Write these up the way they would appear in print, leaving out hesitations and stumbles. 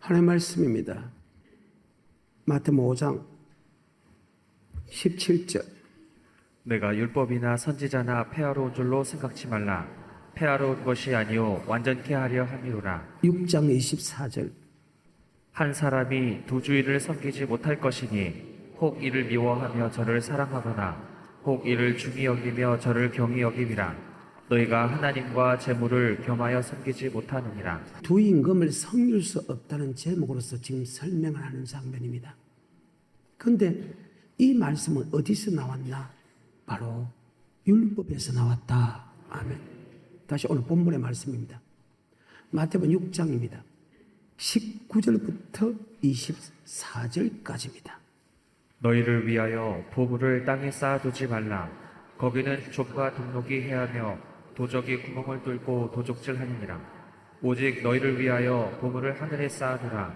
하나님의 말씀입니다. 마태복음 5장 17절. 내가 율법이나 선지자나 폐하러 온 줄로 생각지 말라. 폐하러 온 것이 아니요 완전케 하려 함이로라. 6장 24절. 한 사람이 두 주인을 섬기지 못할 것이니 혹 이를 미워하며 저를 사랑하거나 혹 이를 중히 여기며 저를 경히 여김이라. 너희가 하나님과 재물을 겸하여 섬기지 못하느니라. 두 임금을 섬길 수 없다는 제목으로서 지금 설명을 하는 장면입니다. 그런데 이 말씀은 어디서 나왔나? 바로 율법에서 나왔다. 아멘. 다시 오늘 본문의 말씀입니다. 마태복음 6장입니다. 19절부터 24절까지입니다. 너희를 위하여 보물을 땅에 쌓아두지 말라. 거기는 족과 등록이 해하며 도적이 구멍을 뚫고 도적질하느니라. 오직 너희를 위하여 보물을 하늘에 쌓아두라.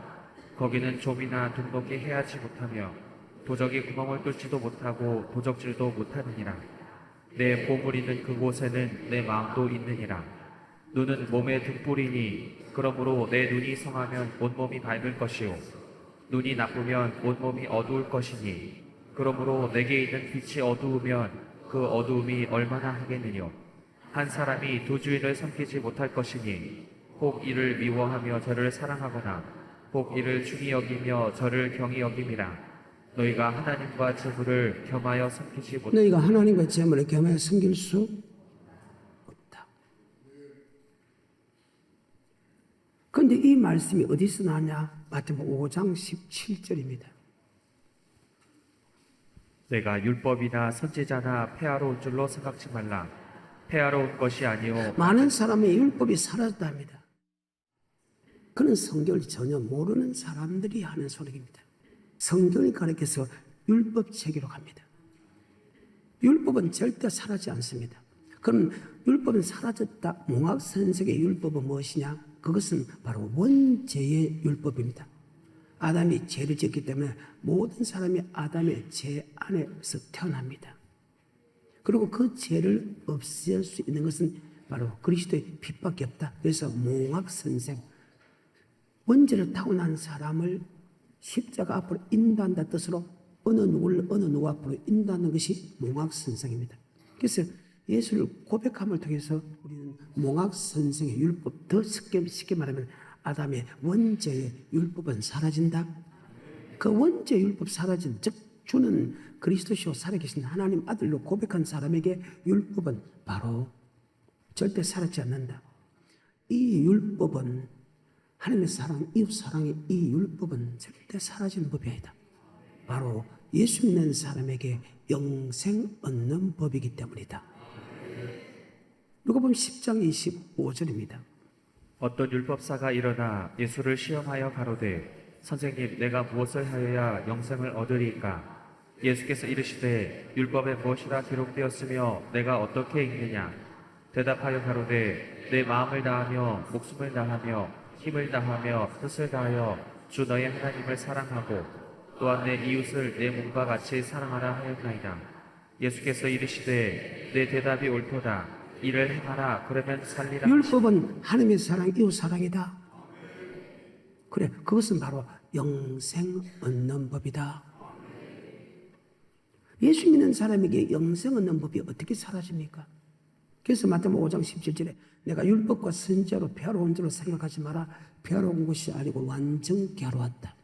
거기는 좀이나 등록이 해하지 못하며 도적이 구멍을 뚫지도 못하고 도적질도 못하느니라. 내 보물 있는 그곳에는 내 마음도 있느니라. 눈은 몸의 등불이니 그러므로 내 눈이 성하면 온몸이 밝을 것이요 눈이 나쁘면 온몸이 어두울 것이니 그러므로 내게 있는 빛이 어두우면 그 어두움이 얼마나 하겠느냐. 한 사람이 두 주인을 섬기지 못할 것이니 혹 이를 미워하며 저를 사랑하거나 혹 이를 중히 여기며 저를 경히 여김이라. 너희가 하나님과 재물을 겸하여 섬기지 못. 너희가 하나님과 재물을 겸하여 섬길 수 없다. 그런데 이 말씀이 어디서 나냐? 마태복음 5장 17절입니다. 내가 율법이나 선지자나 폐하러 온 줄로 생각지 말라. 폐하러 온 것이 아니요 많은 사람의 율법이 사라졌답니다. 그는 성경을 전혀 모르는 사람들이 하는 소리입니다. 성경이 가르쳐서 율법 체계로 갑니다. 율법은 절대 사라지지 않습니다. 그럼 율법은 사라졌다. 몽학선생의 율법은 무엇이냐? 그것은 바로 원죄의 율법입니다. 아담이 죄를 지었기 때문에 모든 사람이 아담의 죄 안에서 태어납니다. 그리고 그 죄를 없앨 수 있는 것은 바로 그리스도의 빛밖에 없다. 그래서 몽학선생, 원죄를 타고난 사람을 십자가 앞으로 인도한다 뜻으로 어느 누구 앞으로 인도하는 것이 몽학선생입니다. 그래서 예수를 고백함을 통해서 우리는 몽학선생의 율법, 더 쉽게 말하면 아담의 원죄의 율법은 사라진다. 그 원죄 율법 사라진, 즉 주는 그리스도시요 살아계신 하나님 아들로 고백한 사람에게 율법은 바로 절대 사라지지 않는다. 이 율법은 하나님의 사랑, 이웃 사랑의 이 율법은 절대 사라지는 법이 아니다. 바로 예수 믿는 사람에게 영생 얻는 법이기 때문이다. 누가복음 10장 25절입니다. 어떤 율법사가 일어나 예수를 시험하여 가로되 선생님 내가 무엇을 하여야 영생을 얻으리까? 예수께서 이르시되 율법에 무엇이라 기록되었으며 내가 어떻게 읽느냐? 대답하여 가로되 내 마음을 다하며 목숨을 다하며 힘을 다하며 뜻을 다하여 주 너의 하나님을 사랑하고 또한 내 이웃을 내 몸과 같이 사랑하라 하였나이다. 예수께서 이르시되 내 대답이 옳도다. 이를 행하라. 그러면 살리라. 율법은 하나님의 사랑, 이웃 사랑이다. 그래, 그것은 바로 영생 얻는 법이다. 예수 믿는 사람에게 영생 얻는 법이 어떻게 사라집니까? 그래서 마태복음 5장 17절에 내가 율법과 선지자로 폐하러 온 줄로 생각하지 마라. 폐하러 온 것이 아니고 완전케 하러 왔다.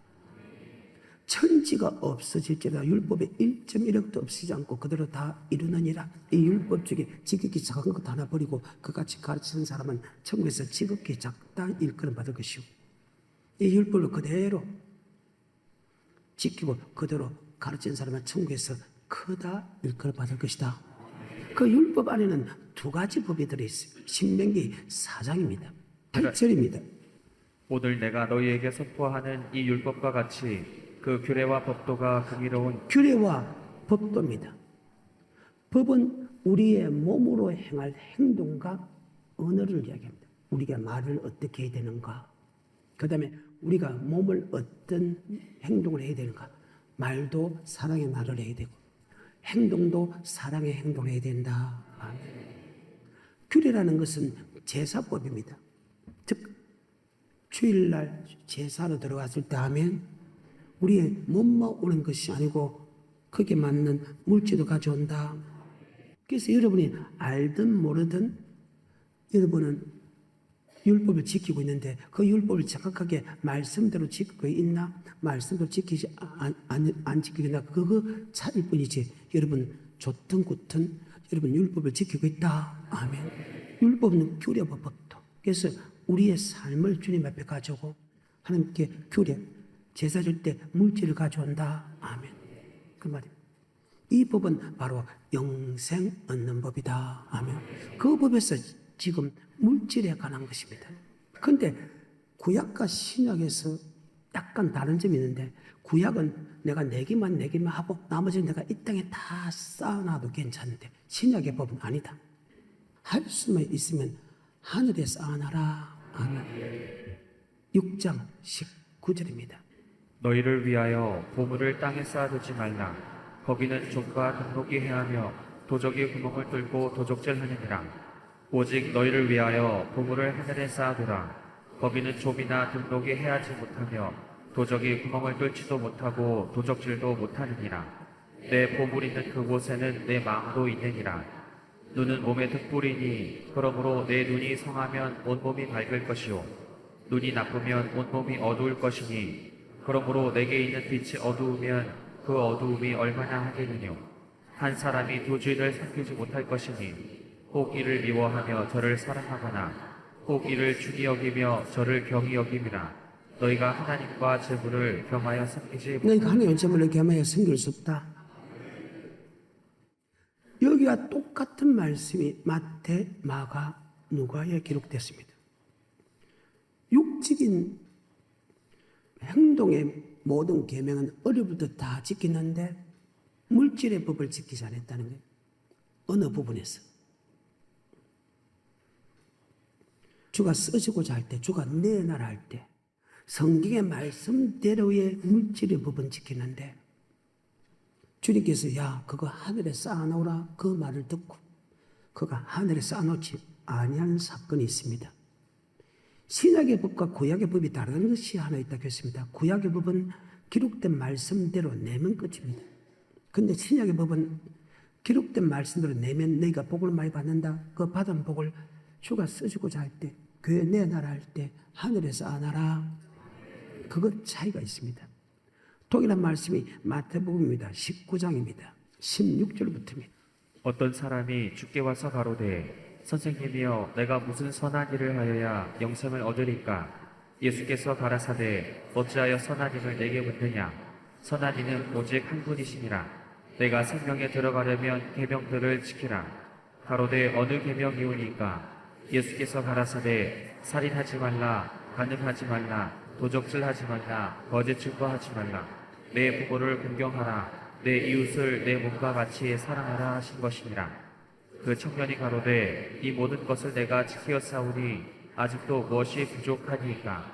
천지가 없어질지라도 율법의 1.1억도 없애지 않고 그대로 다 이루느니라. 이 율법 중에 지극히 작은 것 하나 버리고 그같이 가르치는 사람은 천국에서 지극히 작다 일컬음 받을 것이고 이 율법을 그대로 지키고 그대로 가르치는 사람은 천국에서 크다 일컬음 받을 것이다. 그 율법 안에는 두 가지 법이 들어있어요. 신명기 4장입니다. 8절입니다. 오늘 내가 너희에게 선포하는 이 율법과 같이 그 규례와 법도가 긍이로운 규례와 법도입니다. 법은 우리의 몸으로 행할 행동과 언어를 이야기합니다. 우리가 말을 어떻게 해야 되는가, 그 다음에 우리가 몸을 어떤 행동을 해야 되는가, 말도 사랑의 말을 해야 되고 행동도 사랑의 행동을 해야 된다. 규례라는 것은 제사법입니다. 즉 주일날 제사로 들어갔을 때 하면 우리의 몸만 오는 것이 아니고 거기에 맞는 물질도 가져온다. 그래서 여러분이 알든 모르든 여러분은 율법을 지키고 있는데 그 율법을 정확하게 말씀대로 지키고 있나? 말씀대로 지키지 안 지키고 있나? 그거 차일 뿐이지. 여러분 좋든 굳든 여러분 율법을 지키고 있다. 아멘. 율법은 규례와 법도. 그래서 우리의 삶을 주님 앞에 가져오고 하나님께 규례, 제사 줄 때 물질을 가져온다. 아멘. 그 말입니다. 이 법은 바로 영생 얻는 법이다. 아멘. 그 법에서 지금 물질에 관한 것입니다. 그런데 구약과 신약에서 약간 다른 점이 있는데 구약은 내가 내기만 하고 나머지는 내가 이 땅에 다 쌓아놔도 괜찮은데 신약의 법은 아니다. 할 수만 있으면 하늘에 쌓아놔라. 아멘. 6장 19절입니다. 너희를 위하여 보물을 땅에 쌓아두지 말라. 거기는 족과 등록이 해하며 도적이 구멍을 뚫고 도적질하느니라. 오직 너희를 위하여 보물을 하늘에 쌓아두라. 거기는 좀이나 등록이 해하지 못하며 도적이 구멍을 뚫지도 못하고 도적질도 못하느니라. 내 보물 있는 그곳에는 내 마음도 있느니라. 눈은 몸의 등불이니 그러므로 내 눈이 성하면 온몸이 밝을 것이요 눈이 나쁘면 온몸이 어두울 것이니 그러므로 내게 있는 빛이 어두우면 그 어두움이 얼마나 하겠느뇨. 한 사람이 두 주인을 섬기지 못할 것이니 혹 이를 미워하며 저를 사랑하거나 혹 이를 중히 여기며 저를 경히 여김이라. 너희가 하나님과 재물을 겸하여 섬기지 너희가 못하니 하나님의 재물을 겸하여 섬길 수 없다. 여기와 똑같은 말씀이 마태, 마가, 누가에 기록됐습니다. 육적인 행동의 모든 계명은 어려부터 다 지키는데 물질의 법을 지키지 않았다는 거예요. 어느 부분에서. 주가 쓰시고자 할 때, 주가 내놔라 할 때, 성경의 말씀대로의 물질의 법은 지키는데, 주님께서 야, 그거 하늘에 쌓아놓으라 그 말을 듣고, 그가 하늘에 쌓아놓지 아니하는 사건이 있습니다. 신약의 법과 구약의 법이 다른 것이 하나 있다고 했습니다. 구약의 법은 기록된 말씀대로 내면 끝입니다. 근데 신약의 법은 기록된 말씀대로 내면 너희가 복을 많이 받는다. 그 받은 복을 주가 쓰시고자 할 때, 교회 내놔라 할 때 하늘에서 안아라. 그것 차이가 있습니다. 동일한 말씀이 마태복음입니다. 19장입니다. 16절부터입니다. 어떤 사람이 주께 와서 가로되 선생님이여 내가 무슨 선한 일을 하여야 영생을 얻으리까. 예수께서 가라사대 어찌하여 선한 일을 내게 묻느냐. 선한 이는 오직 한 분이시니라. 내가 생명에 들어가려면 계명들을 지키라. 가로되 어느 계명이오니까. 예수께서 가라사대 살인하지 말라, 간음하지 말라, 도적질하지 말라, 거짓 증거하지 말라, 내 부모를 공경하라, 내 이웃을 내 몸과 같이 사랑하라 하신 것이니라. 그 청년이 가로되 이 모든 것을 내가 지키었사오니 아직도 무엇이 부족하니까.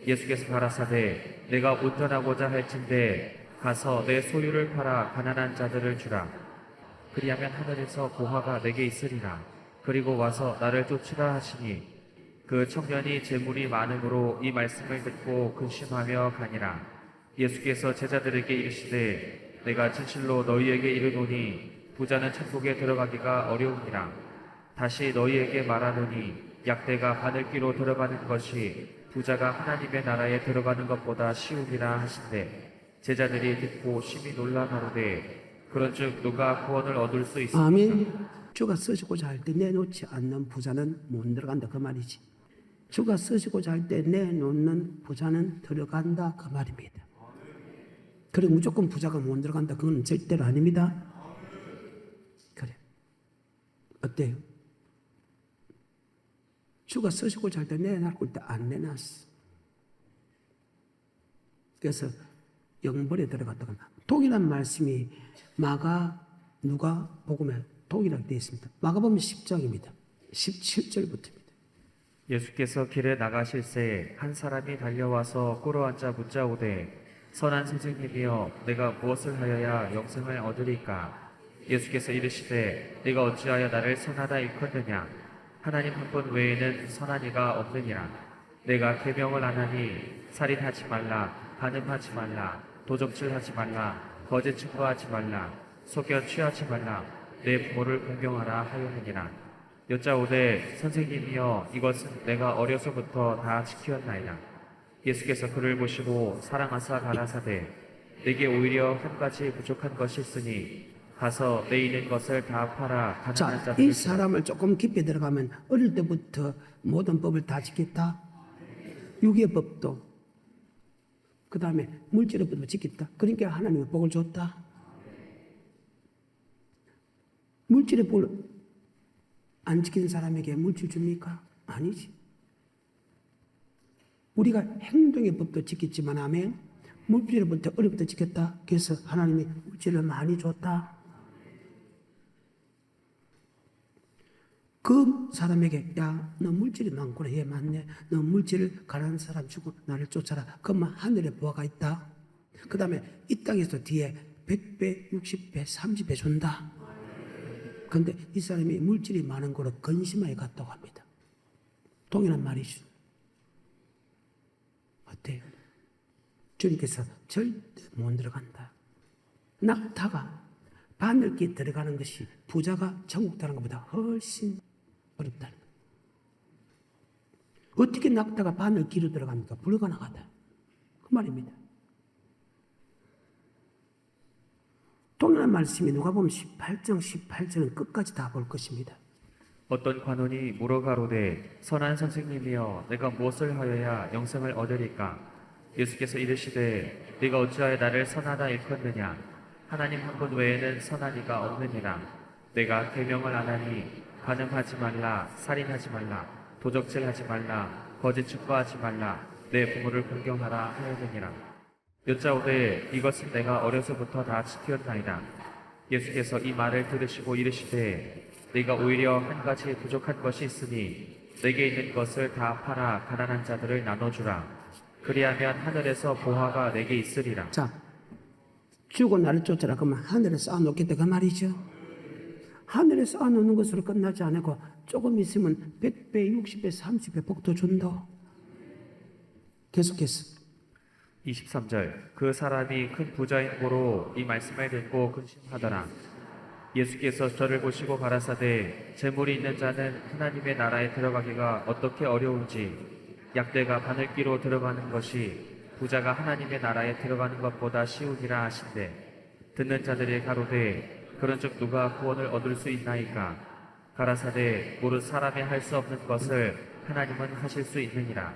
예수께서 가라사대 내가 온전하고자 할진대 가서 내 소유를 팔아 가난한 자들을 주라. 그리하면 하늘에서 보화가 내게 있으리라. 그리고 와서 나를 쫓으라 하시니 그 청년이 재물이 많음으로 이 말씀을 듣고 근심하며 가니라. 예수께서 제자들에게 이르시되 내가 진실로 너희에게 이르노니 부자는 천국에 들어가기가 어려우니라. 다시 너희에게 말하노니 약대가 바늘귀로 들어가는 것이 부자가 하나님의 나라에 들어가는 것보다 쉬우니라 하신대. 제자들이 듣고 심히 놀라 가로되 그런즉 누가 구원을 얻을 수 있으리까. 아멘. 주가 쓰시고자 할 때 내놓지 않는 부자는 못 들어간다 그 말이지. 주가 쓰시고자 할 때 내놓는 부자는 들어간다 그 말입니다. 그리고 무조건 부자가 못 들어간다 그건 절대로 아닙니다. 그래. 어때요? 주가 쓰시고자 할 때 내놓을 때 안 내놨어. 그래서 영벌에 들어갔다가 동일한 말씀이 마가, 누가 복음에 동일하게 되어 있습니다. 마가복음 10장입니다. 17절부터입니다. 예수께서 길에 나가실새 한 사람이 달려와서 꿇어앉아 묻자오되 선한 선생님이여 내가 무엇을 하여야 영생을 얻으리까. 예수께서 이르시되 네가 어찌하여 나를 선하다 일컫느냐. 하나님 한 분 외에는 선한 이가 없느니라. 내가 계명을 안 하니 살인하지 말라, 간음하지 말라, 도적질하지 말라, 거짓 증거하지 말라, 속여 취하지 말라, 내 부모를 공경하라 하였느니라. 여짜오되 선생님이여 이것은 내가 어려서부터 다 지키었나이다. 예수께서 그를 보시고 사랑하사 가라사대 내게 오히려 한 가지 부족한 것이 있으니 가서 내 있는 것을 다 팔아 가난한 자, 이 자들에게 사람을 조금 깊이 들어가면 어릴 때부터 모든 법을 다 지켰다. 유괴법도, 그 다음에 물질의 법도 지켰다. 그러니까 하나님이 복을 줬다. 물질의 복을 안 지키는 사람에게 물질 줍니까? 아니지. 우리가 행동의 법도 지켰지만, 아멘. 물질의 법도 어려부터 지켰다. 그래서 하나님이 물질을 많이 줬다. 그 사람에게 야, 너 물질이 많구나. 예, 맞네. 너 물질을 가난한 사람 주고 나를 쫓아라. 그러면 하늘에 보화가 있다. 그 다음에 이 땅에서 뒤에 100배, 60배, 30배 준다. 그런데 이 사람이 물질이 많은 거로 근심하게 갔다고 합니다. 동일한 말이죠. 어때요? 주님께서 절대 못 들어간다. 낙타가 바늘길 들어가는 것이 부자가 천국 가는 것보다 훨씬 어렵다는 거예요. 어떻게 낙타가 바늘길로 들어갑니까? 불가능하다. 그 말입니다. 동일한 말씀이 누가복음 18장 18절은 끝까지 다 볼 것입니다. 어떤 관원이 물어가로되 선한 선생님이여 내가 무엇을 하여야 영생을 얻으리까? 예수께서 이르시되 네가 어찌하여 나를 선하다 일컫느냐? 하나님 한 분 외에는 선한 이가 없느니라. 내가 계명을 안 하니 간음하지 말라, 살인하지 말라, 도적질하지 말라, 거짓 증거하지 말라, 내 부모를 공경하라 하였느니라. 여짜오되 이것은 내가 어려서부터 다 지켰나이다. 예수께서 이 말을 들으시고 이르시되 네가 오히려 한 가지 부족한 것이 있으니 내게 있는 것을 다 팔아 가난한 자들을 나눠주라. 그리하면 하늘에서 보화가 내게 있으리라. 자, 주고 나를 쫓아라. 그러면 하늘에 쌓아놓겠다. 그 말이죠. 하늘에 쌓아놓는 것으로 끝나지 않고 조금 있으면 100배, 60배, 30배 복도 준다. 계속해서. 23절 그 사람이 큰 부자인 고로 이 말씀을 듣고 근심하더라. 예수께서 저를 보시고 가라사대 재물이 있는 자는 하나님의 나라에 들어가기가 어떻게 어려운지 약대가 바늘기로 들어가는 것이 부자가 하나님의 나라에 들어가는 것보다 쉬우니라 하신대. 듣는 자들이 가로되 그런즉 누가 구원을 얻을 수 있나이까? 가라사대 모든 사람이 할 수 없는 것을 하나님은 하실 수 있느니라.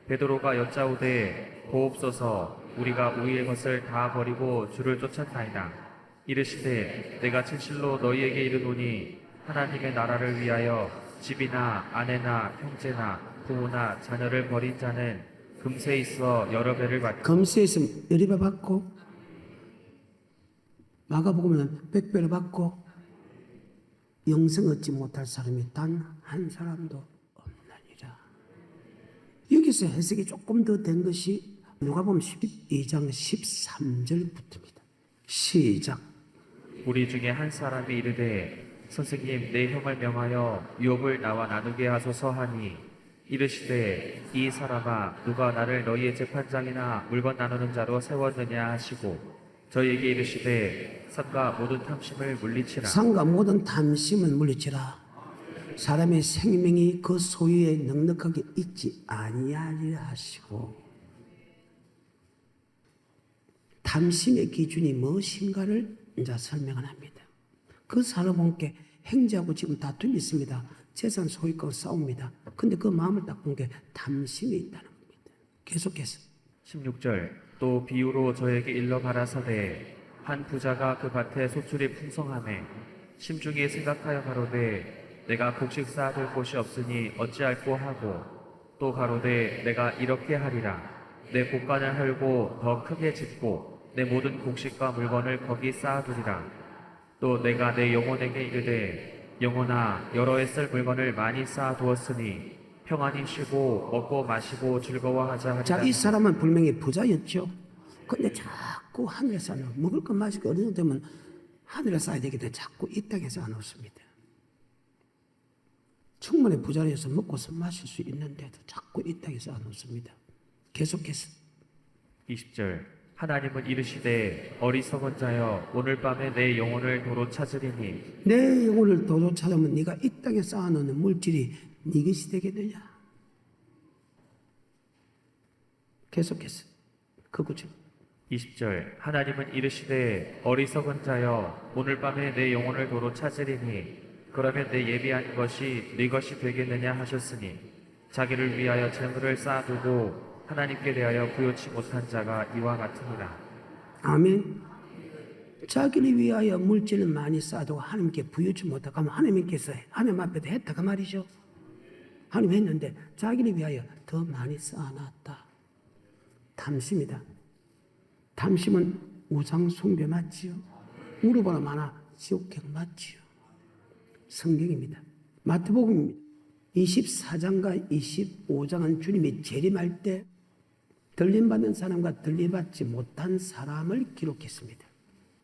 베드로가 여짜오되 보옵소서 우리가 우리의 것을 다 버리고 주를 쫓았나이다. 이르시되 내가 진실로 너희에게 이르노니 하나님의 나라를 위하여 집이나 아내나 형제나 부모나 자녀를 버린 자는 금세 있어 여러 배를 받고 금세 있으면 10배 받고 마가복음은 100배를 받고 영생 얻지 못할 사람이 단 한 사람도 없느니라. 여기서 해석이 조금 더 된 것이 누가복음 12장 13절부터입니다. 시작. 우리 중에 한 사람이 이르되 선생님 내 형을 명하여 유업을 나와 나누게 하소서 하니 이르시되 이 사람아 누가 나를 너희의 재판장이나 물건 나누는 자로 세웠느냐 하시고 저희에게 이르시되 삼가 모든 탐심을 물리치라. 상과 모든 탐심을 물리치라. 사람의 생명이 그 소유에 넉넉하게 있지 아니하리라 하시고 탐심의 기준이 무엇인가를 이제 설명을 합니다. 그 사람분께 행자하고 지금 다툼이 있습니다. 재산 소유권 싸웁니다. 근데 그 마음을 딱 본 게 탐심이 있다는 겁니다. 계속해서 16절 또 비유로 저에게 일러 가라사대 한 부자가 그 밭에 소출이 풍성하매 심중에 생각하여 가로되 내가 곡식 쌓아둘 곳이 없으니 어찌할꼬 하고 또 가로되 내가 이렇게 하리라 내 곡간을 헐고 더 크게 짓고 내 모든 곡식과 물건을 거기 쌓아두리라. 또 내가 내 영혼에게 이르되 영혼아 여러 해 쓸 물건을 많이 쌓아두었으니 평안히 쉬고 먹고 마시고 즐거워하자 자, 하리라. 이 사람은 분명히 부자였죠. 근데 자꾸 하늘에 쌓아 먹을 것 마실 거 어느 정도 되면 하늘에 쌓아야 되기 때문에 자꾸 이 땅에 쌓아놓습니다. 충분히 부자리에서 먹고서 마실 수 있는데도 자꾸 이 땅에 쌓아놓습니다. 계속해서 20절 하나님은 이르시되 어리석은 자여 오늘 밤에 내 영혼을 도로 찾으리니 내 영혼을 도로 찾으면 네가 이 땅에 쌓아놓는 물질이 네 것이 되겠느냐. 계속해서 그 구절 20절 하나님은 이르시되 어리석은 자여 오늘 밤에 내 영혼을 도로 찾으리니 그러면 내 예비한 것이 네 것이 되겠느냐 하셨으니 자기를 위하여 재물을 쌓아두고 하나님께 대하여 부요치 못한 자가 이와 같으니라. 아멘. 자기를 위하여 물질을 많이 쌓아두고 하나님께 부여치 못하고 하면 하나님께서 하나님 앞에도 했다 그 말이죠. 하나님 했는데 자기를 위하여 더 많이 쌓아놨다. 탐심이다. 탐심은 우상 숭배 맞지요. 물어보나 마나 지옥행 맞지요. 성경입니다. 마태복음 24장과 25장은 주님이 재림할 때 들림받는 사람과 들림받지 못한 사람을 기록했습니다.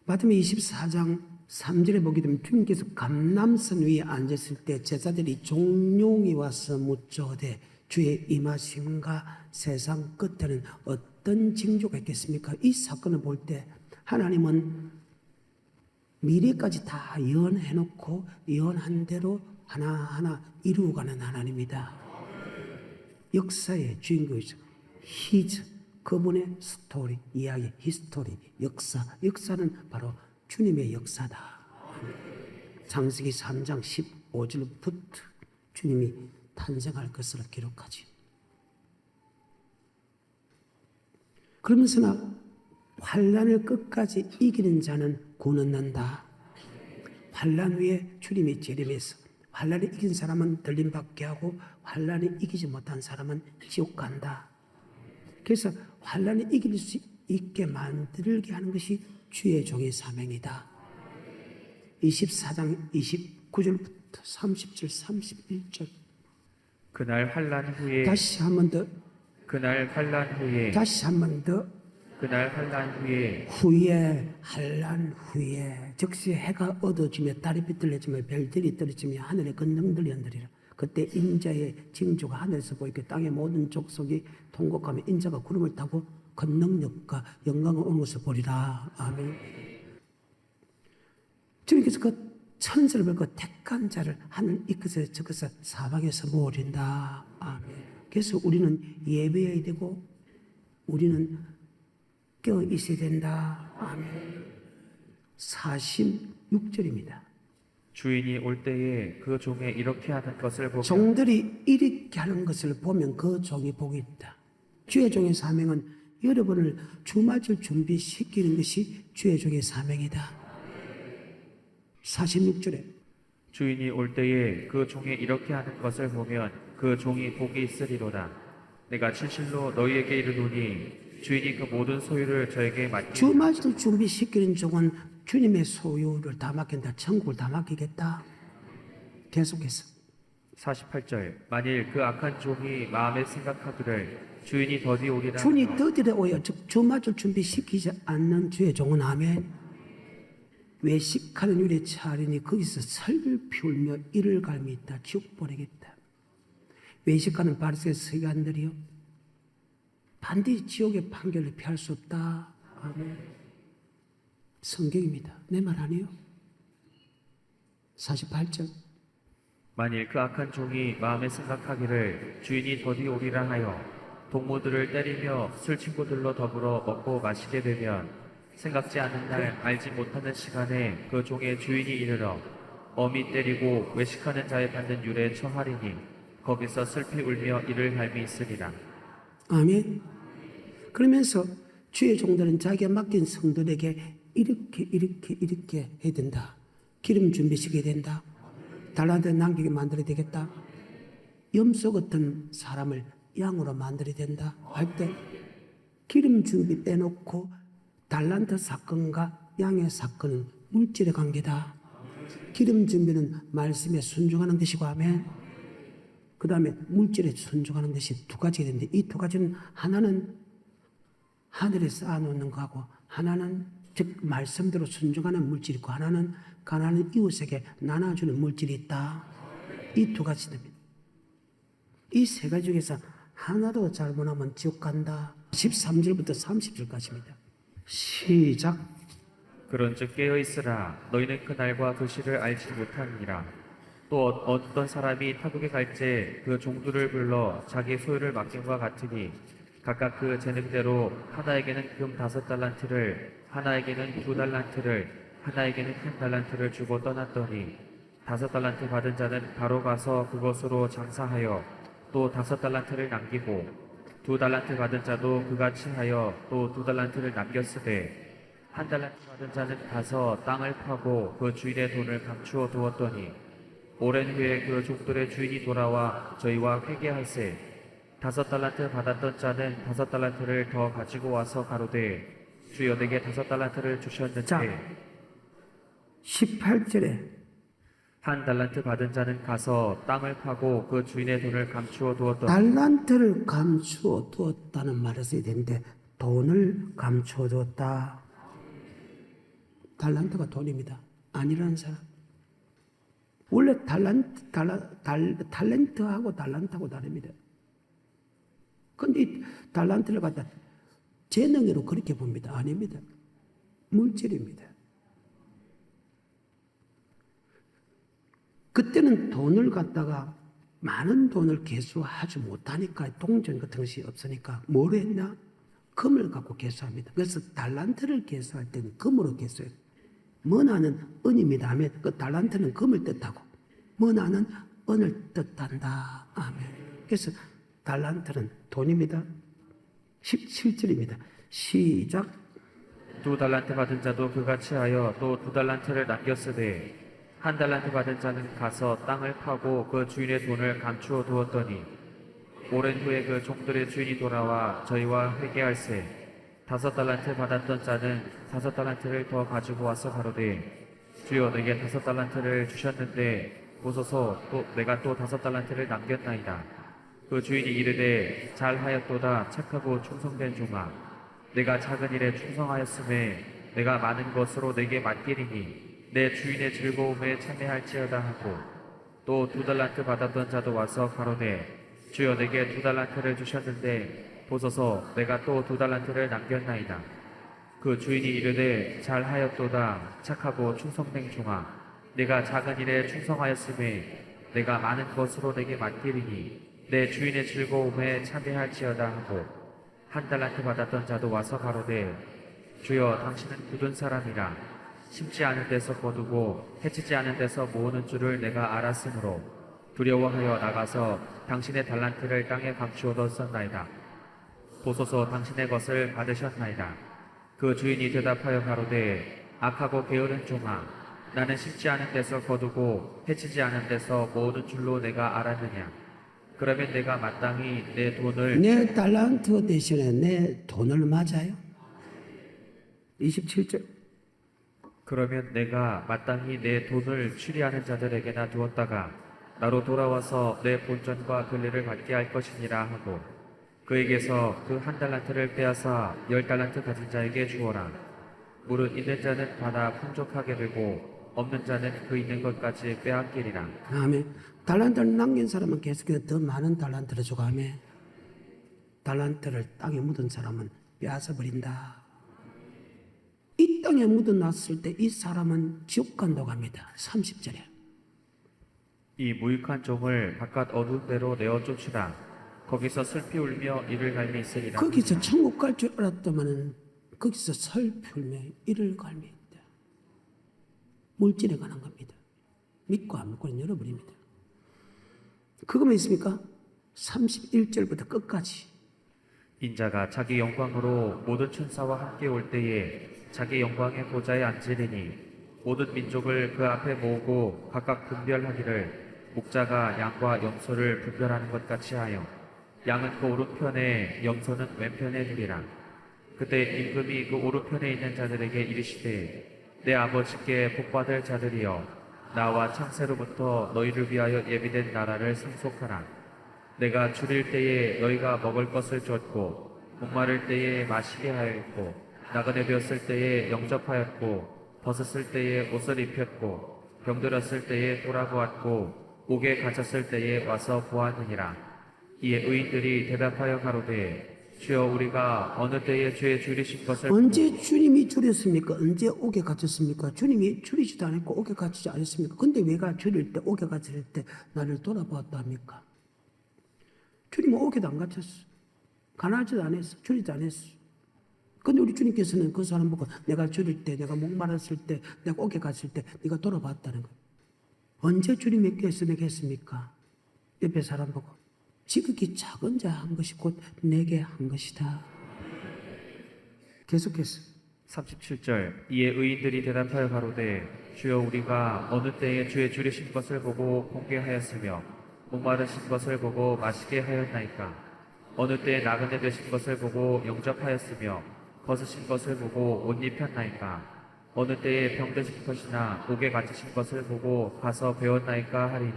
마태복음 24장 3절에 보게 되면 주님께서 감람산 위에 앉았을 때 제자들이 종룡이 와서 묻조되 주의 임하심과 세상 끝에는 어떤 징조가 있겠습니까? 이 사건을 볼 때 하나님은 미래까지 다 예언해놓고 예언한 대로 하나하나 이루어가는 하나님이다. 역사의 주인공이죠. 히즈, 그분의 스토리, 이야기, 히스토리, 역사. 역사는 바로 주님의 역사다. 창세기 3장 15절부터 주님이 탄생할 것을 기록하지. 그러면서나 환난을 끝까지 이기는 자는 구원 얻는다. 환난 위에 주님이 재림해서 환난을 이긴 사람은 들림받게 하고 환난을 이기지 못한 사람은 지옥 간다. 그래서 환난을 이길 수 있게 만들게 하는 것이 주의 종의 사명이다. 24장 29절부터 30절 31절 그날 환난 후에 다시 한 번 더 그날 환난 후에 다시 한 번 더 그날 환난 후에 후에 환난 후에 즉시 해가 어두워지며 달이 비틀어지며 별들이 떨어지며 하늘의 권능들이 흔들리라. 그때 인자의 징조가 하늘에서 보이고 땅의 모든 족속이 통곡하며 인자가 구름을 타고 권능력과 영광을 오는 것을 보리라. 아멘. 주님께서 그 천사를 보고 택한 자를 하늘 이 끝에 저 끝에 사방에서 모으린다. 아멘. 그래서 우리는 예배해야 되고 우리는 깨어 있어야 된다. 아멘. 46절입니다. 주인이 올 때에 그 종에 이렇게 하는 것을 보면 종들이 이렇게 하는 것을 보면 그 종이 복이 있다. 주의 종의 사명은 여러분을 주맞을 준비시키는 것이 주의 종의 사명이다. 46절에 주인이 올 때에 그 종에 이렇게 하는 것을 보면 그 종이 복이 있으리로다. 내가 진실로 너희에게 이르노니 주인이 그 모든 소유를 저에게 맡기리라. 주맞을 준비시키는 종은 주님의 소유를 다 맡긴다. 천국을 다 맡기겠다. 계속해서 48절 만일 그 악한 종이 마음에 생각하기를 주인이 더디 오리라 주인이 더디에 오여 즉 주맞을 준비시키지 않는 주의 종은 아멘. 외식하는 일에 차리니 거기서 설비 울며 이를 갈미 있다. 지옥 보내겠다. 외식하는 바리새인 서기관들이요 반드시 지옥의 판결을 피할 수 없다. 아멘. 성경입니다. 내 말 아니에요? 48절 만일 그 악한 종이 마음에 생각하기를 주인이 더디 오리라 하여 동무들을 때리며 술 친구들로 더불어 먹고 마시게 되면 생각지 않은 날 알지 못하는 시간에 그 종의 주인이 이르러 엄히 때리고 외식하는 자에 받는 율에 처하리니 거기서 슬피 울며 이를 갈미 있으리라. 아멘. 그러면서 주의 종들은 자기가 맡긴 성도들에게 이렇게 해야 된다. 기름 준비시켜야 된다. 달란트 남기게 만들어야 되겠다. 염소 같은 사람을 양으로 만들어야 된다. 할 때 기름 준비 빼놓고 달란트 사건과 양의 사건은 물질의 관계다. 기름 준비는 말씀에 순종하는 것이고 아멘. 그 다음에 물질에 순종하는 것이 두 가지가 되는데 이 두 가지는 하나는 하늘에 쌓아놓는 거하고 하나는 즉 말씀대로 순종하는 물질이 있고 하나는 가난한 이웃에게 나눠주는 물질이 있다. 이 두 가지 됩니다. 이 세 가지 중에서 하나도 잘못하면 지옥 간다. 13절부터 30절까지입니다. 시작. 그런즉 깨어 있으라. 너희는 그 날과 그 시를 알지 못하느니라. 또 어떤 사람이 타국에 갈지 그 종들을 불러 자기 소유를 맡김과 같으니 각각 그 재능대로 하나에게는 금 5달란트를, 하나에게는 2달란트를, 하나에게는 1달란트를 주고 떠났더니 5달란트 받은 자는 바로 가서 그것으로 장사하여 또 5달란트를 남기고 2달란트 받은 자도 그같이 하여 또 2달란트를 남겼으되 1달란트 받은 자는 가서 땅을 파고 그 주인의 돈을 감추어 두었더니 오랜 후에 그 종들의 주인이 돌아와 저희와 회개할세 5달란트 받았던 자는 5달란트를 더 가지고 와서 가로되 주여 내게 5달란트를 주셨는데 자, 18절에 1달란트 받은 자는 가서 땅을 파고 그 주인의 돈을 감추어 두었더니 달란트를 감추어 두었다는 말을 써야 되는데 돈을 감추어 두었다. 달란트가 돈입니다. 아니라는 사람. 원래 탤런트하고 달란트하고 다릅니다. 근데 이 달란트를 갖다 재능으로 그렇게 봅니다. 아닙니다. 물질입니다. 그때는 돈을 갖다가 많은 돈을 계수하지 못하니까 동전 같은 것이 없으니까 뭘 했나? 금을 갖고 계수합니다. 그래서 달란트를 계수할 때는 금으로 계수해요. 머나는 은입니다. 아멘. 그 달란트는 금을 뜻하고 머나는 은을 뜻한다. 아멘. 그래서 달란트는 돈입니다. 17절입니다. 시작. 2달란트 받은 자도 그같이 하여 또 2달란트를 남겼으되 1달란트 받은 자는 가서 땅을 파고 그 주인의 돈을 감추어 두었더니 오랜 후에 그 종들의 주인이 돌아와 저희와 회개할세 5달란트 받았던 자는 5달란트를 더 가지고 와서 가로되 주여 내게 5달란트를 주셨는데 보소서 또 내가 또 5달란트를 남겼나이다. 그 주인이 이르되 잘하였도다 착하고 충성된 종아 내가 작은 일에 충성하였음에 내가 많은 것으로 내게 맡기리니 내 주인의 즐거움에 참여할지어다 하고 또 2달란트 받았던 자도 와서 가로되 주여 내게 2달란트를 주셨는데 보소서 내가 또 2달란트를 남겼나이다. 그 주인이 이르되 잘하였도다 착하고 충성된 종아 내가 작은 일에 충성하였음에 내가 많은 것으로 내게 맡기리니 내 주인의 즐거움에 참여할지어다 하고 1달란트 받았던 자도 와서 가로되 주여 당신은 굳은 사람이라 심지 않은 데서 거두고 해치지 않은 데서 모으는 줄을 내가 알았으므로 두려워하여 나가서 당신의 달란트를 땅에 감추어 뒀었나이다. 보소서 당신의 것을 받으셨나이다. 그 주인이 대답하여 가로되 악하고 게으른 종아 나는 심지 않은 데서 거두고 해치지 않은 데서 모으는 줄로 내가 알았느냐. 그러면 내가 마땅히 내 돈을 내 달란트 대신에 내 돈을 맞아요. 27절. 그러면 내가 마땅히 내 돈을 취리하는 자들에게나 두었다가 나로 돌아와서 내 본전과 권리를 받게 할 것이니라 하고 그에게서 그 1달란트를 빼앗아 10달란트 가진 자에게 주어라. 무릇 있는 자는 받아 풍족하게 되고 없는 자는 그 있는 것까지 빼앗기리라. 아멘. 달란트를 남긴 사람은 계속해서 더 많은 달란트를 주고 아멘. 달란트를 땅에 묻은 사람은 빼앗아 버린다. 이 땅에 묻어놨을 때 이 사람은 지옥 간다고 합니다. 30절에. 이 무익한 종을 바깥 어두운 데로 내어 쫓으라. 거기서 슬피 울며 이를 갈미 있으리라. 거기서 천국 갈 줄 알았더만은 거기서 설풀며 이를 갈미했다. 물질에 관한 겁니다. 믿고 안 믿고는 열어버립니다. 그거만 있습니까? 31절부터 끝까지. 인자가 자기 영광으로 모든 천사와 함께 올 때에 자기 영광의 보좌에 앉으리니 모든 민족을 그 앞에 모으고 각각 분별하기를 목자가 양과 염소를 분별하는 것 같이 하여 양은 그 오른편에 염소는 왼편에 두리라. 그때 임금이 그 오른편에 있는 자들에게 이르시되 내 아버지께 복받을 자들이여 나와 창세로부터 너희를 위하여 예비된 나라를 상속하라. 내가 줄일 때에 너희가 먹을 것을 줬고 목마를 때에 마시게 하였고 나그네 되었을 때에 영접하였고 벗었을 때에 옷을 입혔고 병들었을 때에 돌아보았고 옥에 갇혔을 때에 와서 보았느니라. 이에 의인들이 대답하여 가로되 주여 우리가 어느 때에 주의 줄이신 것을 언제 주님이 줄였습니까? 언제 옥에 갇혔습니까? 주님이 줄이지도 않았고 옥에 갇히지 않았습니까? 근데 왜가 줄일 때 옥에 갇힐 때 나를 돌아보았다 합니까? 주님은 옥에도 안 갇혔어. 가난하지도 않았어. 줄이지도 않았어. 근데 우리 주님께서는 그 사람 보고 내가 줄일 때, 내가 목마랐을 때, 내가 옥에 갔을 때 네가 돌아봤다는 거예요. 언제 주님께서 내게 했습니까? 옆에 사람 보고 지극히 작은 자 한 것이 곧 내게 한 것이다. 계속해서 37절 이에 의인들이 대답하여 가로되 주여 우리가 어느 때에 주의 줄이신 것을 보고 공개하였으며 목마르신 것을 보고 마시게 하였나이까 어느 때에 나그네 되신 것을 보고 영접하였으며 벗으신 것을 보고 옷 입혔나이까 어느 때에 병드신 것이나 옥에 갇히신 것을 보고 가서 배웠나이까 하리니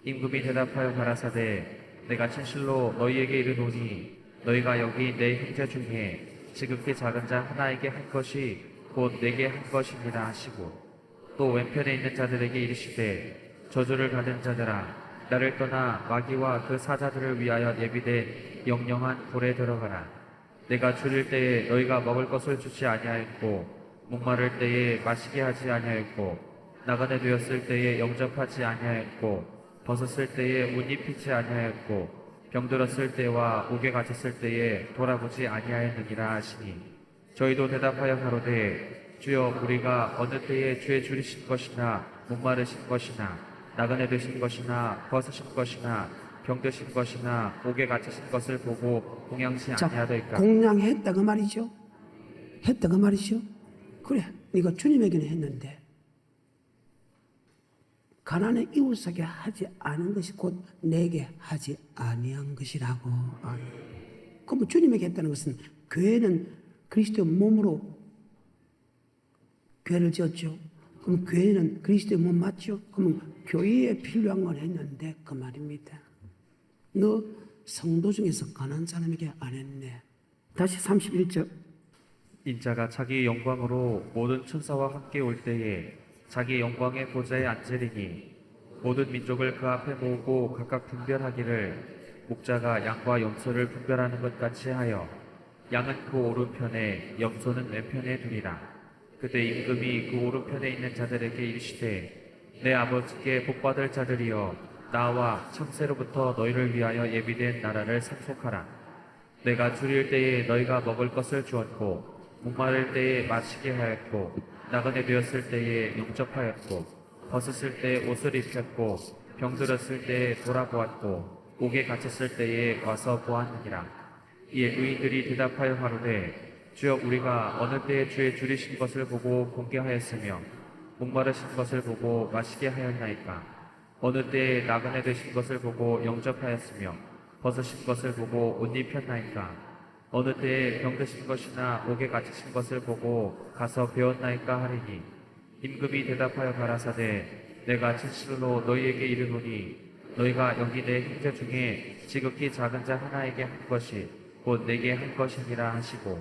임금이 대답하여 가라사대 내가 진실로 너희에게 이르노니 너희가 여기 내 형제 중에 지극히 작은 자 하나에게 한 것이 곧 내게 한 것이니라 하시고 또 왼편에 있는 자들에게 이르시되 저주를 받은 자들아 나를 떠나 마귀와 그 사자들을 위하여 예비된 영영한 불에 들어가라 내가 줄일 때에 너희가 먹을 것을 주지 아니하였고 목마를 때에 마시게 하지 아니하였고 나그네 되었을 때에 영접하지 아니하였고 벗었을 때에 옷 입히지 아니하였고 병들었을 때와 옥에 갇혔을 때에 돌아보지 아니하였느니라 하시니 저희도 대답하여 가로되 주여 우리가 어느 때에 주의 줄이신 것이나 목마르신 것이나 나그네 되신 것이나 벗으신 것이나 병드신 것이나 옥에 갇히신 것을 보고 공양치 자, 아니하더이까 공양했다 그 말이죠. 했다 그 말이죠. 그래, 네가 주님에게는 했는데 가난한 이웃에게 하지 않은 것이 곧 내게 하지 아니한 것이라고. 그럼 주님에게 했다는 것은 교회는 그리스도의 몸으로 교회를 지었죠. 그럼 교회는 그리스도의 몸 맞죠? 그러면 교회에 필요한 걸 했는데 그 말입니다. 너 성도 중에서 가난한 사람에게 안 했네. 다시 31절. 인자가 자기 영광으로 모든 천사와 함께 올 때에 자기 영광의 보좌에 앉으리니 모든 민족을 그 앞에 모으고 각각 분별하기를 목자가 양과 염소를 분별하는 것 같이 하여 양은 그 오른편에 염소는 왼편에 두리라. 그때 임금이 그 오른편에 있는 자들에게 이르시되 내 아버지께 복받을 자들이여 나와 창세로부터 너희를 위하여 예비된 나라를 상속하라. 내가 줄일 때에 너희가 먹을 것을 주었고 목마를 때에 마시게 하였고 나그네 되었을 때에 영접하였고 벗었을 때 옷을 입혔고 병들었을 때에 돌아보았고 옥에 갇혔을 때에 와서 보았느니라. 이에 의인들이 대답하여 가로되 주여 우리가 어느 때에 주의 줄이신 것을 보고 공개하였으며 목마르신 것을 보고 마시게 하였나이까 어느 때에 나그네 되신 것을 보고 영접하였으며 벗으신 것을 보고 옷 입혔나이까 어느 때에 병드신 것이나 옥에 갇히신 것을 보고 가서 배웠나이까 하리니 임금이 대답하여 가라사대 내가 진실로 너희에게 이르노니 너희가 여기 내 형제 중에 지극히 작은 자 하나에게 한 것이 곧 내게 한 것이니라 하시고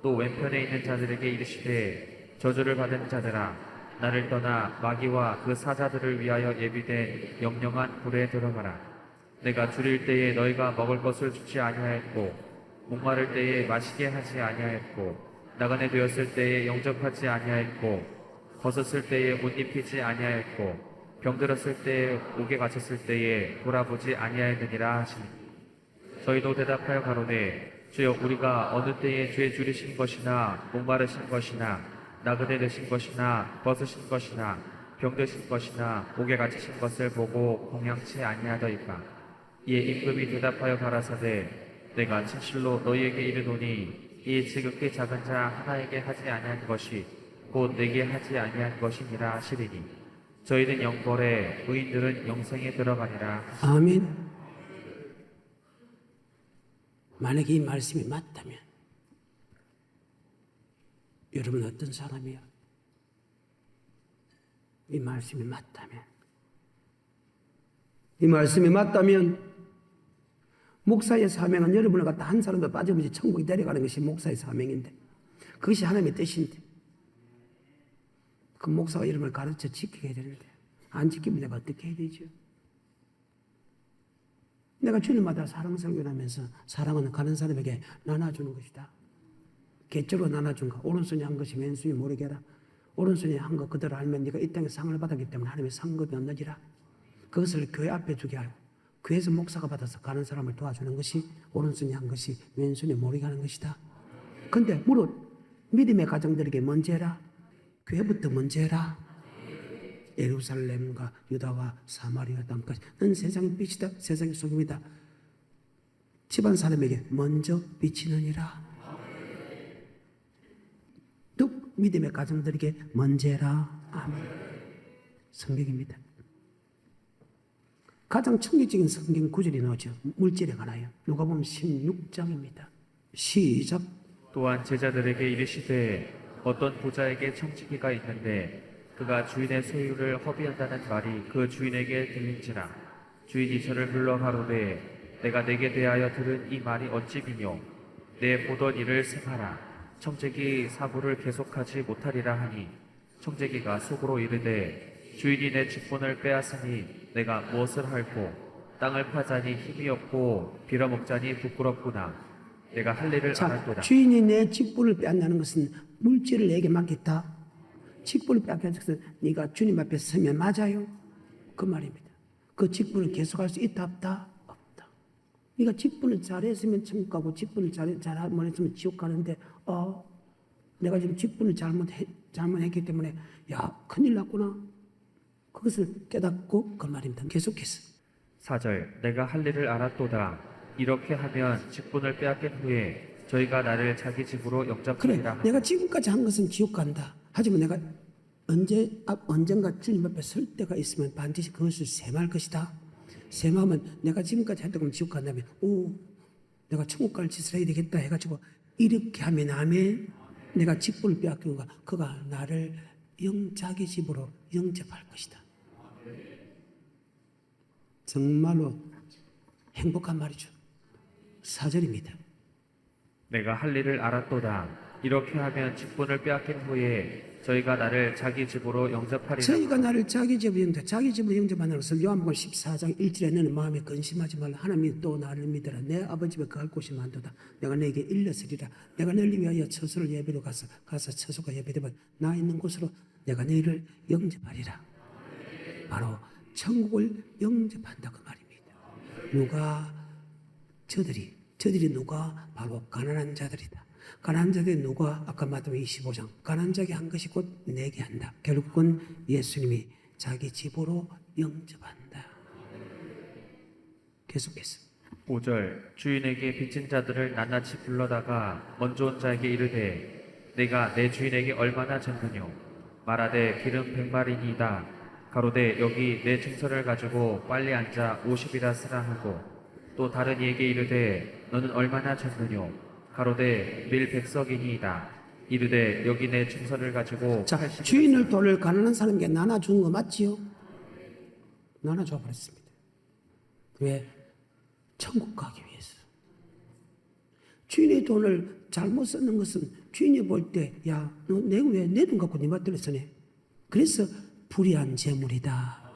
또 왼편에 있는 자들에게 이르시되 저주를 받은 자들아 나를 떠나 마귀와 그 사자들을 위하여 예비된 영영한 불에 들어가라 내가 줄일 때에 너희가 먹을 것을 주지 아니하였고 목마를 때에 마시게 하지 아니하였고 나그네 되었을 때에 영접하지 아니하였고 벗었을 때에 옷 입히지 아니하였고 병들었을 때에 옥에 갇혔을 때에 돌아보지 아니하였느니라 하시니 저희도 대답하여 가로되 주여 우리가 어느 때에 주의 줄이신 것이나 목마르신 것이나 나그네 되신 것이나 벗으신 것이나 병드신 것이나 옥에 갇히신 것을 보고 공양치 아니하더이까 이에 임금이 대답하여 가라사대 내가 진실로 너희에게 이르노니 이 지극히 작은 자 하나에게 하지 아니한 것이 곧 내게 하지 아니한 것이니라 하시리니 저희는 영벌에 의인들은 영생에 들어가니라. 아멘. 만약에 이 말씀이 맞다면 여러분 어떤 사람이야? 이 말씀이 맞다면 목사의 사명은 여러분을 갖다 한 사람도 빠짐없이 천국에 데려가는 것이 목사의 사명인데 그것이 하나님의 뜻인데 그 목사가 여러분을 가르쳐 지키게 해야 되는데 안 지키면 내가 어떻게 해야 되죠? 내가 주님마다 사랑 설교를 하면서 사랑은 가는 사람에게 나눠주는 것이다. 개적으로 나눠준 거. 오른손이 한 것이 왼손이 모르게 하라. 오른손이 한 것 그대로 알면 네가 이 땅에 상을 받았기 때문에 하나님의 상급이 없느니라. 그것을 교회 앞에 두게 알고 교회에서 목사가 받아서 가는 사람을 도와주는 것이 오른손이 한 것이 왼손이 모르게 하는 것이다. 근데 무릇 믿음의 가정들에게 먼저 해라. 교회부터 먼저 해라. 예루살렘과 유다와 사마리아 땅까지 넌 세상의 빛이다. 세상의 소금이다. 집안 사람에게 먼저 비치느니라. 뚝 믿음의 가정들에게 먼저 해라. 아멘. 성경입니다. 가장 충격적인 성경 구절이 나오죠. 물질에 관하여. 누가복음 16장입니다. 시작. 또한 제자들에게 이르시되 어떤 부자에게 청지기가 있는데 그가 주인의 소유를 허비한다는 말이 그 주인에게 들린지라. 주인이 저를 불러 가로되 내가 내게 대하여 들은 이 말이 어찌 비뇨. 내 보던 일을 생하라. 청지기 사부를 계속하지 못하리라 하니 청지기가 속으로 이르되 주인이 내 직분을 빼앗으니 내가 무엇을 할꼬. 땅을 파자니 힘이 없고 빌어먹자니 부끄럽구나. 내가 할 일을 안 할도다. 주인이 내 직분을 빼앗는 것은 물질을 내게 맡겼다. 직분을 빼앗는 것은 네가 주님 앞에 서면 맞아요. 그 말입니다. 그 직분을 계속할 수 있다 없다? 없다. 네가 직분을 잘했으면 천국 가고 직분을 잘못했으면 지옥 가는데 내가 지금 직분을 잘못했기 때문에 야 큰일 났구나. 그것을 깨닫고 그 말입니다. 계속해서 4절 내가 할 일을 알았도다. 이렇게 하면 직분을 빼앗긴 후에 저희가 나를 자기 집으로 그래 영접하리라 하니 내가 지금까지 한 것은 지옥 간다. 하지만 내가 언젠가 주님 앞에 설 때가 있으면 반드시 그것을 셈할 것이다. 셈하면 내가 지금까지 했던 건 지옥 간다면 내가 천국 갈 짓을 해야 되겠다 해가지고 이렇게 하면 아멘. 내가 직분을 빼앗긴 거 그가 나를 자기 집으로 영접할 것이다. 정말로 행복한 말이죠. 4절입니다. 내가 할 일을 알았도다. 이렇게 하면 직분을 빼앗긴 후에 저희가 나를 자기 집으로 영접하리라. 저희가 나를 자기 집으로 영접하는 것을 요한복음 14장 1절에 너는 마음에 근심하지 말라. 하나님이 또 나를 믿으라. 내 아버지 집에 거할 곳이 많도다. 내가 내게 일렀으리라. 내가 너를 위하여 처소를 예비로 가서 처소가 예비되면 나 있는 곳으로 내가 너희를 영접하리라. 바로 천국을 영접한다 그 말입니다. 누가 저들이 누가 바로 가난한 자들이다. 가난한 자들이 누가 아까 말했던 25장 가난한 자에게 한 것이 곧 내게 한다. 결국은 예수님이 자기 집으로 영접한다. 계속해서 5절 주인에게 빚진 자들을 낱낱이 불러다가 먼저 온 자에게 이르되 내가 내 주인에게 얼마나 졌느뇨. 말하되 기름 100마리니이다. 가로되 여기 내 증서를 가지고 빨리 앉아 50이라 쓰라 하고 또 다른 이에게 이르되 너는 얼마나 졌느뇨. 가로되 밀 100석이니이다. 이르되 여기 내 증서를 가지고 80이라 주인을 돈을 가난한 사람에게 나눠준 거 맞지요? 나눠줘 버렸습니다. 왜? 천국 가기 위해서. 주인의 돈을 잘못 쓰는 것은 주인이 볼 때 야, 너 내가 왜 내 돈 갖고 네 맛대로 쓰네? 그래서 불의한 재물이다.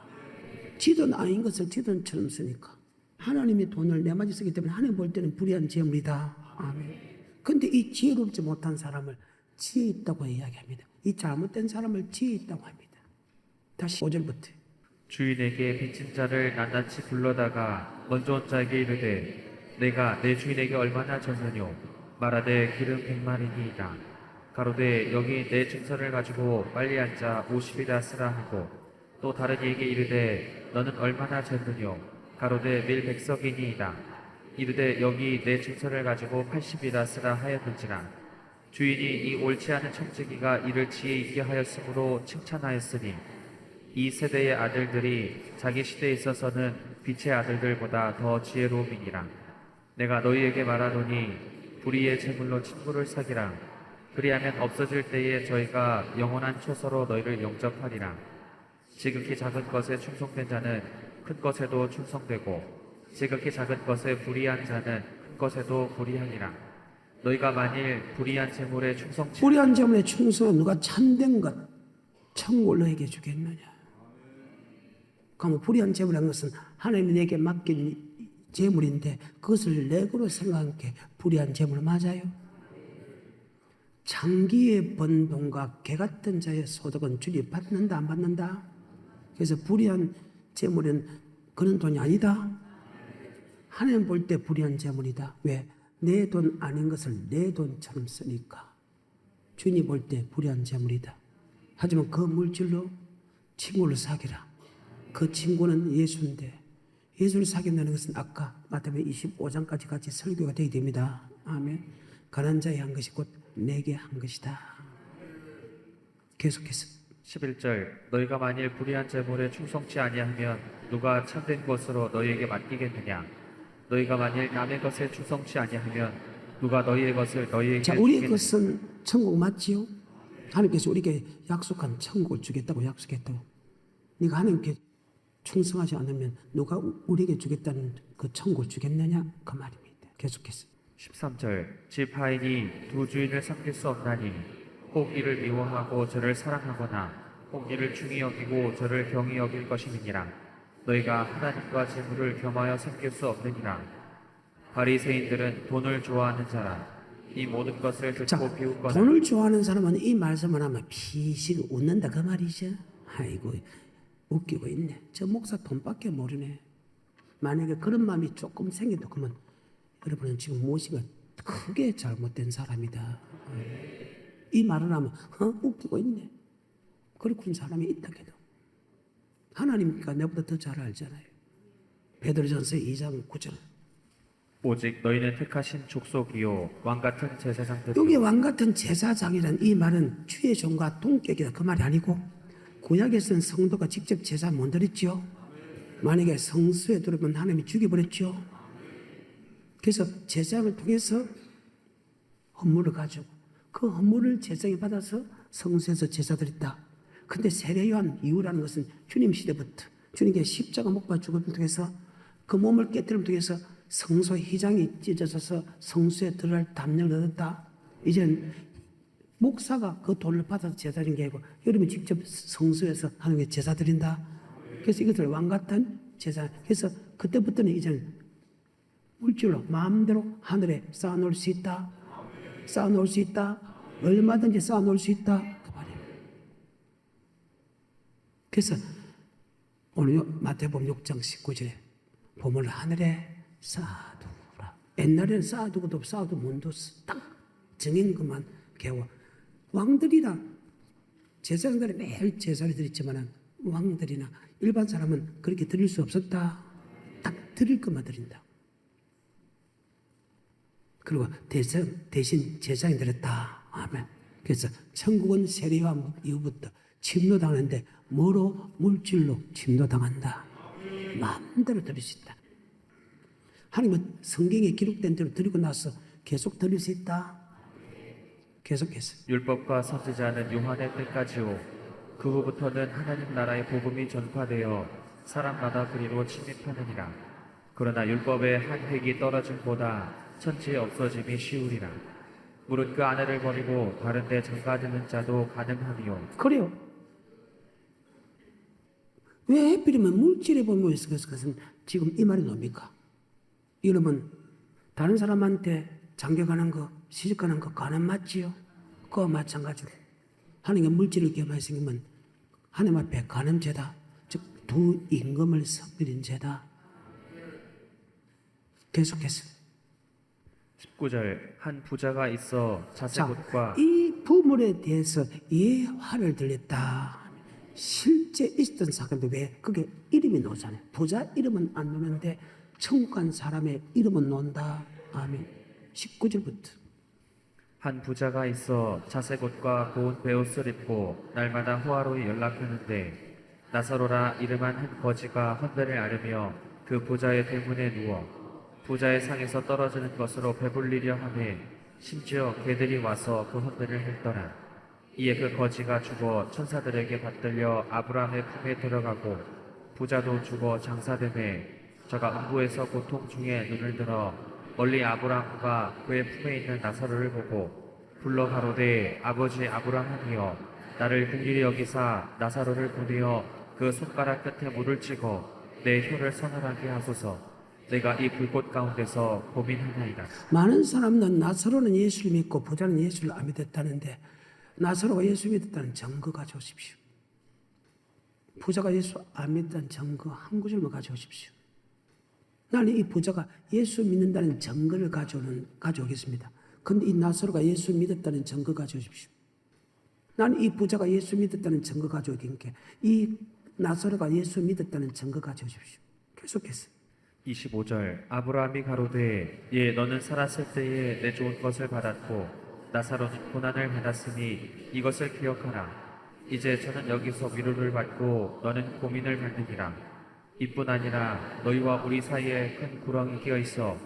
지돈 아닌 것을 지돈처럼 쓰니까 하나님의 돈을 내 맞이 쓰기 때문에 하나님 볼 때는 불의한 재물이다. 아멘. 근데 이 지혜롭지 못한 사람을 지혜 있다고 이야기합니다. 이 잘못된 사람을 지혜 있다고 합니다. 다시 5절부터. 주인에게 빚진 자를 낱낱이 불러다가 먼저 온 자에게 이르되 내가 내 주인에게 얼마나 졌느뇨. 말하되 기름 100마리니이다. 가로되 여기 내 증서를 가지고 빨리 앉아 50이라 쓰라 하고 또 다른 이에게 이르되 너는 얼마나 졌느뇨. 가로되 밀 100석이니이다. 이르되 여기 내 증서를 가지고 80이라 쓰라 하였는지라. 주인이 이 옳지 않은 청지기가 이를 지혜 있게 하였으므로 칭찬하였으니 이 세대의 아들들이 자기 시대에 있어서는 빛의 아들들보다 더 지혜로움이니라. 내가 너희에게 말하노니 불의의 제물로 친구를 사기라. 그리하면 없어질 때에 저희가 영원한 초서로 너희를 영접하리라. 지극히 작은 것에 충성된 자는 큰 것에도 충성되고 지극히 작은 것에 불의한 자는 큰 것에도 불의하니라. 너희가 만일 불의한 제물에 충성치 불의한 재물에 충성한 누가 참된 것 천국을 너에게 주겠느냐. 그러면 불의한 재물이라는 것은 하나님이 내게 맡긴 재물인데 그것을 내고로 생각한 게 불의한 재물 맞아요? 장기에 번 돈과 개 같은 자의 소득은 주님 받는다 안 받는다? 그래서 불의한 재물은 그런 돈이 아니다. 하나님 볼 때 불의한 재물이다. 왜? 내 돈 아닌 것을 내 돈처럼 쓰니까. 주님 볼 때 불의한 재물이다. 하지만 그 물질로 친구를 사귀라. 그 친구는 예수인데 예수를 사귄다는 것은 아까 마태복음 25장까지 같이 설교가 되게 됩니다. 아멘. 가난한 자의 한 것이 곧 내게 한 것이다. 계속해서 11절 너희가 만일 불의한 재물에 충성치 아니하면 누가 참된 것으로 너희에게 맡기겠느냐 너희가 만일 남의 것에 충성치 아니하면 누가 너희의 것을 너희에게 자, 우리의 주겠느냐 것은 천국 맞지요? 하나님께서 우리에게 약속한 천국을 주겠다고 약속했다고. 네가 하나님께 충성하지 않으면 누가 우리에게 주겠다는 그 천국을 주겠느냐? 그 말입니다. 계속해서 13절 집 하인이 두 주인을 섬길 수 없나니 혹 이를 미워하고 저를 사랑하거나 혹 이를 중히 여기고 저를 경히 여길 것임이니라 너희가 하나님과 재물을 겸하여 섬길 수 없느니라 바리새인들은 돈을 좋아하는 자라 이 모든 것을 자, 듣고 비웃거나 돈을 좋아하는 사람은 이 말씀을 하면 피식 웃는다 그 말이죠. 아이고 웃기고 있네. 저 목사 돈밖에 모르네. 만약에 그런 마음이 조금 생긴다 그러면 여러분은 지금 무엇인가 크게 잘못된 사람이다. 이 말을 하면 웃기고 있네. 그렇군 사람이 있다 해도 하나님이니까 내보다 더 잘 알잖아요. 베드로전서 2장 9절. 오직 너희는 택하신 족속이요 왕같은 여기 제사장들이요 왕 같은 제사장이란 이 말은 주의 종과 동격이다 그 말이 아니고 구약에서는 성도가 직접 제사 못 드렸지요. 만약에 성수에 들어오면 하나님이 죽여버렸죠. 그래서 제사장을 통해서 헌물을 가지고 그 헌물을 제사장이 받아서 성수에서 제사 드렸다. 근데 세례요한 이후라는 것은 주님 시대부터 주님께 십자가 못 박아 죽음을 통해서 그 몸을 깨뜨림을 통해서 성소 휘장이 찢어져서 성수에 들어갈 담력을 얻었다. 이제는 목사가 그 돈을 받아서 제사 드린 게 아니고 여러분이 직접 성수에서 하나님께 제사 드린다. 그래서 이것을 왕 같은 제사. 그래서 그때부터는 이제는 물질로 마음대로 하늘에 쌓아놓을 수 있다. 쌓아놓을 수 있다. 얼마든지 쌓아놓을 수 있다. 그 말이에요. 그래서 오늘 마태복음 6장 19절에 보물 하늘에 쌓아두라. 옛날에는 쌓아두고도 쌓아도 문도 딱 정인 것만 개워. 왕들이나 제사장들이 매일 제사를 드렸지만 왕들이나 일반 사람은 그렇게 드릴 수 없었다. 딱 드릴 것만 드린다. 그리고 대신 제사장이 드렸다. 아멘. 그래서 천국은 세례요한 이후부터 침노당하는데 뭐로? 물질로 침노당한다. 마음대로 드릴 수 있다. 하나님은 성경에 기록된 대로 드리고 나서 계속 드릴 수 있다. 계속해서 율법과 선지자는 요한의 때까지요 그 후부터는 하나님 나라의 복음이 전파되어 사람마다 그리로 침입하느니라 그러나 율법의 한 획이 떨어짐보다 천지에 없어짐이 쉬우리라 무릇 그 아내를 버리고 다른 데 장가드는 자도 가능하니요 그래요. 왜 하필이면 물질에 보면 그것은 지금 이 말이 뭡니까? 여러분 다른 사람한테 장가가는 거 시집가는 거 가는 맞지요? 그와 마찬가지로 하나님의 물질을 겸하여 생기면 하나님 앞에 가는 죄다. 즉 두 임금을 섞는 죄다. 계속해서 19절 한 부자가 있어 자, 자세굿과 이 부물에 대해서 예 화를 들렸다. 실제 있었던 사건도 왜 그게 이름이 나오잖아요. 부자 이름은 안 나오는데 천국 간 사람의 이름은 나온다. 아멘. 19절부터 한 부자가 있어 자세굿과 고운 베옷을 입고 날마다 호화로이 연락하는데 나사로라 이름한 한 거지가 헌배를 앓으며 그 부자의 대문에 누워 부자의 상에서 떨어지는 것으로 배불리려 하매 심지어 개들이 와서 그 헌배를 했더라. 이에 그 거지가 죽어 천사들에게 받들려 아브라함의 품에 들어가고 부자도 죽어 장사되매 저가 음부에서 고통 중에 눈을 들어 멀리 아브라함과 그의 품에 있는 나사로를 보고 불러 가로되 아버지 아브라함이여 나를 긍휼히 여기사 나사로를 보내어 그 손가락 끝에 물을 찍어 내 혀를 서늘하게 하소서 내가 이 불꽃 가운데서 고민하나이다. 많은 사람은 나사로는 예수를 믿고 부자는 예수를 안 믿었다는데 나사로가 예수 믿었다는 증거 가져오십시오. 부자가 예수 안 믿었다는 증거 한 구절만 가져오십시오. 나는 이 부자가 예수 믿는다는 증거를 가져오겠습니다. 그런데 이 나사로가 예수 믿었다는 증거 가져오십시오. 나는 이 부자가 예수 믿었다는 증거 가져오니까 이 나사로가 예수 믿었다는 증거 가져오십시오. 계속해서 25절 아브라함이 가로되 예 너는 살았을 때에 내 좋은 것을 받았고 나사로는 고난을 받았으니 이것을 기억하라. 이제 저는 여기서 위로를 받고 너는 고민을 받느니라. 이뿐 아니라 너희와 우리 사이에 큰 구렁이 끼어 있어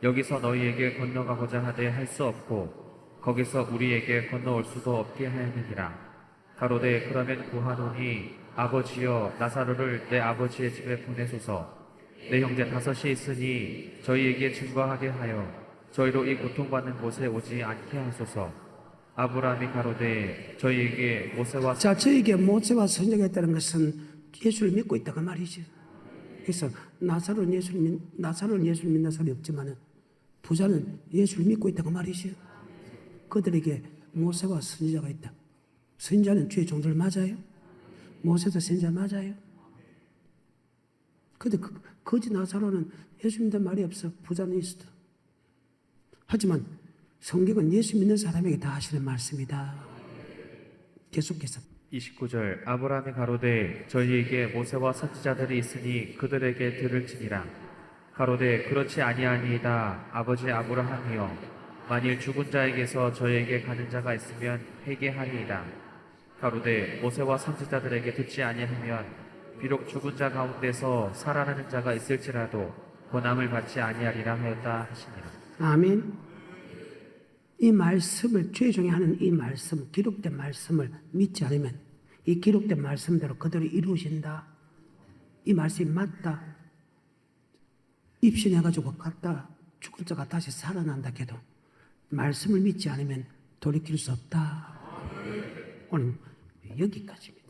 여기서 너희에게 건너가고자 하되 할 수 없고 거기서 우리에게 건너올 수도 없게 하였느니라. 가로되 그러면 구하노니 아버지여 나사로를 내 아버지의 집에 보내소서. 내 형제 5이 있으니 저희에게 증거하게 하여 저희로 이 고통받는 곳에 오지 않게 하소서. 아브라함이 가로되 저희에게 모세와 자, 저에게 모세와 선지자가 있다는 것은 예수를 믿고 있다 그 말이죠. 그래서 나사로는 예수를 믿는 사람이 없지만 부자는 예수를 믿고 있다 그 말이죠. 그들에게 모세와 선지자가 있다. 선지자는 주의 종들 맞아요? 모세도 선지자 맞아요? 근데 거지 나사로는 예수 믿는 말이 없어. 부자는 있어. 하지만 성경은 예수 믿는 사람에게 다 하시는 말씀이다. 계속해서 29절 아브라함이 가로되 저희에게 모세와 선지자들이 있으니 그들에게 들을지니라. 가로되 그렇지 아니하니이다. 아버지 아브라함이여 만일 죽은 자에게서 저희에게 가는 자가 있으면 회개하리이다. 가로되 모세와 선지자들에게 듣지 아니하면 비록 죽은 자 가운데서 살아나는 자가 있을지라도 권함을 받지 아니하리라 하였다 하시니라. 아멘. 이 말씀을 주의 종이 하는 이 말씀, 기록된 말씀을 믿지 않으면 이 기록된 말씀대로 그대로 이루어진다. 이 말씀이 맞다. 입신해가지고 갔다 죽은 자가 다시 살아난다 해도 말씀을 믿지 않으면 돌이킬 수 없다. 오늘 여기까지입니다.